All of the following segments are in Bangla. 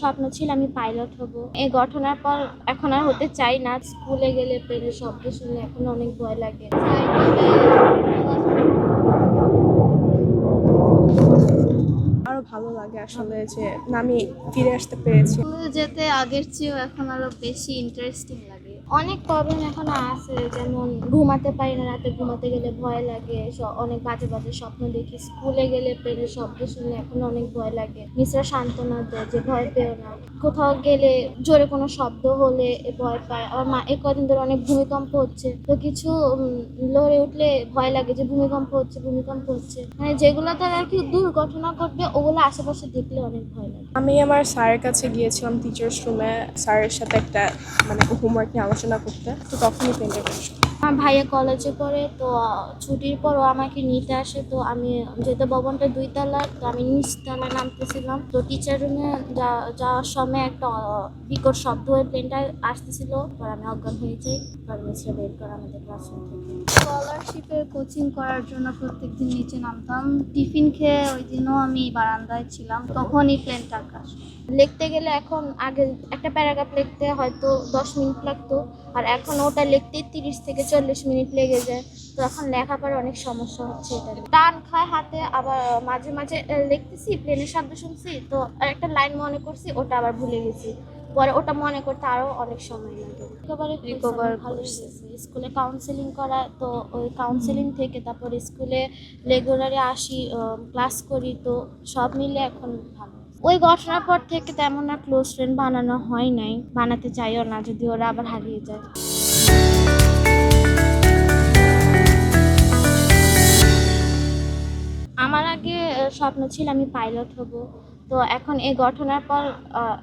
স্বপ্ন ছিল আমি পাইলট হব। এই ঘটনার পর এখন আর হতে চাই না। স্কুলে গেলে প্লেনের শব্দ শুনলে এখন অনেক ভয় লাগে। আরো ভালো লাগে আসলে যে আমি ফিরে আসতে পেরেছি। স্কুলে যেতে আগের চেয়েও এখন আরো বেশি ইন্টারেস্টিং লাগে। অনেক প্রবলেম এখনো আছে, যেমন ঘুমাতে পারি না, রাতে ঘুমাতে গেলে ভয় লাগে, অনেক বাজে বাজে স্বপ্ন দেখি। স্কুলে গেলে প্লেনের শব্দ শুনলে এখন অনেক ভয় লাগে। মিস্টার সান্ত্বনা দেয় যে ভয় পেও না। কোথাও গেলে জোরে কোনো শব্দ হলে ভয় পায়। আমার মা এই কদিন ধরে অনেক ভূমিকম্প হচ্ছে, তো কিছু লড়ে উঠলে ভয় লাগে যে ভূমিকম্প হচ্ছে ভূমিকম্প হচ্ছে, মানে যেগুলো তার আর কি দুর্ঘটনা ঘটবে ওগুলো আশেপাশে দেখলে অনেক ভয় লাগে। আমি আমার স্যারের কাছে গিয়েছিলাম টিচার্স রুমে, স্যারের সাথে একটা হোমওয়ার্ক নিয়ে আলোচনা করতে, তো তখনই প্লেনটা ক্র্যাশ। আমার ভাইয়া কলেজে পড়ে, তো ছুটির পর ও আমাকে নিতে আসে। তো আমি যেহেতু ভবনটা 2 তলা, তো আমি নিচতলায় নামতেছিলাম। তো টিচার রুমে যাওয়ার সময় একটা বিকট শব্দ হয়ে প্লেনটা আসতেছিল, পর আমি অজ্ঞান হয়ে যাই। পর মিস্টার বের করে আমাদের ক্লাসরুম থেকে। স্কলারশিপের কোচিং করার জন্য প্রত্যেকদিন নিচে নামতাম। টিফিন খেয়ে ওই দিনও আমি বারান্দায় ছিলাম, তখনই প্লেনটা আকাশ। লিখতে গেলে এখন আগে একটা প্যারাগ্রাফ লিখতে হয়তো 10 মিনিট লাগতো, আর এখন ওটা লিখতে 30 থেকে 40 মিনিট লেগে যায়। তো এখন লেখাপড়ার অনেক সমস্যা হচ্ছে। এটা টান খায় হাতে, আবার মাঝে মাঝে লিখতেছি প্লেনের শব্দ শুনছি, তো একটা লাইন মনে করছি, ওটা আবার ভুলে গেছি। পরে ওটা মনে করতে আরো অনেক সময় লাগে। রিকভার ভালো হয়েছে। স্কুলে কাউন্সেলিং করা, তো ওই কাউন্সেলিং থেকে তারপর স্কুলে রেগুলারলি আসি, ক্লাস করি, তো সব মিলে এখন ভালো। ওই ঘটনার পর থেকে তেমন আর ক্লোজ ফ্রেন্ড বানানো হয় নাই, বানাতে চাইও না যদি ওরা আবার হারিয়ে যায়। আমার আগে স্বপ্ন ছিল আমি পাইলট হব। তো এখন এই ঘটনার পর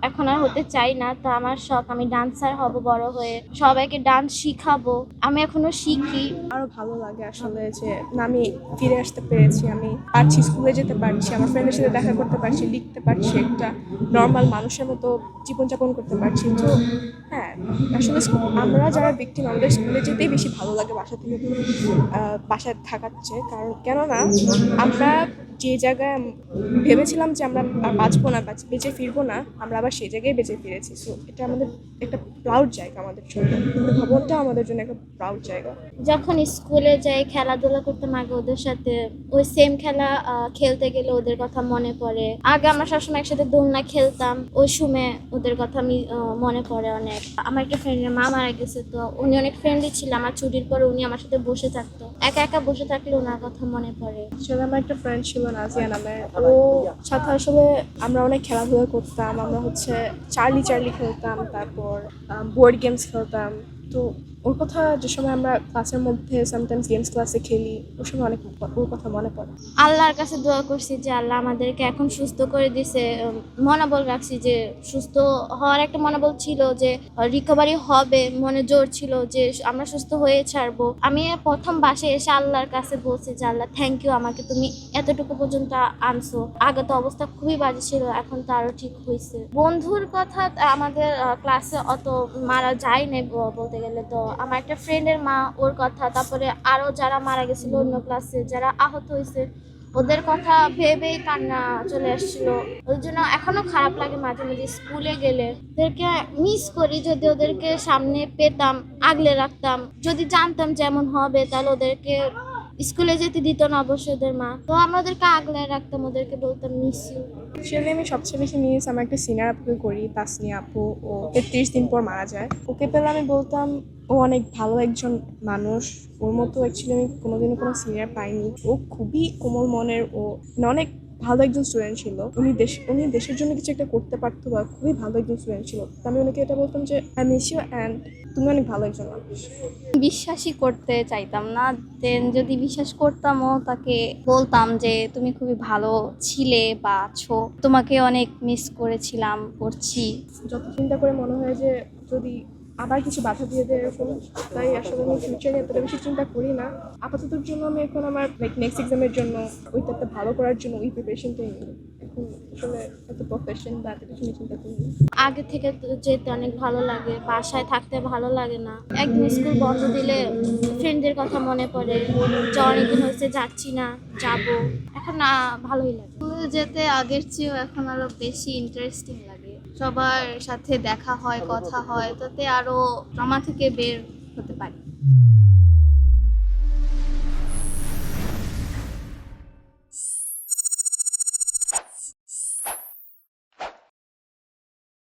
এখন আর হতে চাই না। তো আমার শখ আমি ডান্সার হব বড় হয়ে, সবাইকে ডান্স শিখাবো। আমি এখনো শিখি। আরো ভালো লাগে আসলে যে আমি ফিরে আসতে পেরেছি, আমি পারছি, স্কুলে যেতে পারছি, আমার ফ্রেন্ডের সাথে দেখা করতে পারছি, লিখতে পারছি, একটা নর্মাল মানুষের মতো জীবনযাপন করতে পারছি। তো হ্যাঁ, আসলে আমরা যারা ভিকটিম আমাদের স্কুলে যেতেই বেশি ভালো লাগে বাসা থেকে বাসায় থাকার চেয়ে। কারণ কেননা আমরা যে জায়গায় ভেবেছিলাম যে আমরা আর বাঁচবো না, বেঁচে ফিরবো না, আমরা আবার সেই জায়গায় বেঁচে ফিরেছি। সো এটা আমাদের একটা প্রাউড জায়গা আমাদের জন্য, ভবনটা আমাদের জন্য একটা প্রাউড জায়গা। যখন স্কুলে যাই খেলাধুলা করতাম আগে ওদের সাথে, ওই সেম খেলা খেলতে গেলে ওদের কথা মনে পড়ে। আগে আমরা সবসময় একসাথে দোলনা খেলতাম, ওই সময় ওদের কথা আমি মনে পড়ে অনেক। আমার একটা ফ্রেন্ডের মা মারা গেছে, তো উনি অনেক ফ্রেন্ডলি ছিল। আমার ছুটির পরে উনি আমার সাথে বসে থাকতো, একা একা বসে থাকলে ওনার কথা মনে পড়ে। আসলে আমার একটা ফ্রেন্ড ছিল নাজিয়া নামের, ও সাথে আসলে আমরা অনেক খেলাধুলা করতাম। আমরা চার্লি চার্লি খেলতাম, তারপর বোর্ড গেমস খেলতাম। তো ওর কথা যে সময় আমরা ক্লাসের মধ্যে সামটাইমস গেমস ক্লাসে খেলি, ওর সময় অনেক ওর কথা মনে পড়ে। আল্লাহর কাছে দোয়া করছি যে আল্লাহ আমাদেরকে এখন সুস্থ করে দিছে। মনোবল রাখছি যে সুস্থ হওয়ার একটা মনোবল ছিল, যে রিকভারি হবে, মনে জোর ছিল যে আমরা সুস্থ হয়ে ছাড়বো। আমি প্রথম বাসায় এসে আল্লাহর কাছে বলছি যে আল্লাহ থ্যাংক ইউ, আমাকে তুমি এতটুকু পর্যন্ত আনছো। আগে তো অবস্থা খুবই বাজে ছিল, এখন তো আরো ঠিক হয়েছে। বন্ধুর কথা আমাদের ক্লাসে অত মারা যায় না বলতে গেলে। তো আমার একটা ফ্রেন্ডের মা, ওর কথা, তারপরে আরো যারা মারা গেছিল অন্য ক্লাসে, যারা আহত হয়েছে, ওদের কথা ভেবেই কান্না চলে আসছিল। ওই জন্য এখনো খারাপ লাগে মাঝে মাঝে স্কুলে গেলে। ওদেরকে মিস করি, যদি ওদেরকে সামনে পেতাম, আগলে রাখতাম। যদি জানতাম যেমন হবে, তাহলে ওদেরকে স্কুলে যেতে দিত না অবশ্যই ওদের মা, তো আমরা ওদেরকে আগলে রাখতাম, ওদেরকে বলতাম মিস ইউ। অ্যাকচুয়ালি আমি সবচেয়ে বেশি মিস আমার একটা সিনিয়র আপুকে করি, তাসনিয়া আপু। ও 33 দিন পর মারা যায়। ওকে পেলে আমি বলতাম ও অনেক ভালো একজন মানুষ। ওর মতো অ্যাকচুয়ালি আমি কোনোদিনও কোনো সিনিয়র পাইনি। ও খুবই কোমল মনের, ও অনেক ভালো একজন স্টুডেন্ট ছিল। উনি দেশের জন্য কিছু একটা করতে পারতো, বা খুবই ভালো একজন স্টুডেন্ট ছিল। তো আমি ওনাকে এটা বলতাম যে আই মিস ইউ অ্যান্ড তুমি অনেক ভালো একজন মানুষ। বিশ্বাসই করতে চাইতাম না। দেন যদি বিশ্বাস করতামও, তাকে বলতাম যে তুমি খুবই ভালো ছিলে বা আছো, তোমাকে অনেক মিস করেছিলাম, করছি। যত চিন্তা করে মনে হয় যে যদি আবার কিছু বাধা দিয়ে দেয় এরকম, তাই আসলে আমি ফিউচারে এতটা বেশি চিন্তা করি না। আপাততর জন্য আমি এখন আমার নেক্সট এক্সামের জন্য ওইটাতে ভালো করার জন্য ওই প্রিপারেশনটাই নিই। এখন আসলে এত প্রফেশন বা এত কিছু নিয়ে চিন্তা করি না। আগে থেকে তো যেতে অনেক ভালো লাগে, বাসায় থাকতে ভালো লাগে না। একদিন স্কুল বন্ধ দিলে ফ্রেন্ডদের কথা মনে পড়ে যে অনেকদিন হয়েছে যাচ্ছি না, যাবো। এখন না ভালোই লাগে। স্কুলে যেতে আগের চেয়েও এখন আরো বেশি ইন্টারেস্টিং লাগে। সবার সাথে দেখা হয়, কথা হয়, তাতে আরো ট্রমা থেকে বের হতে পারি।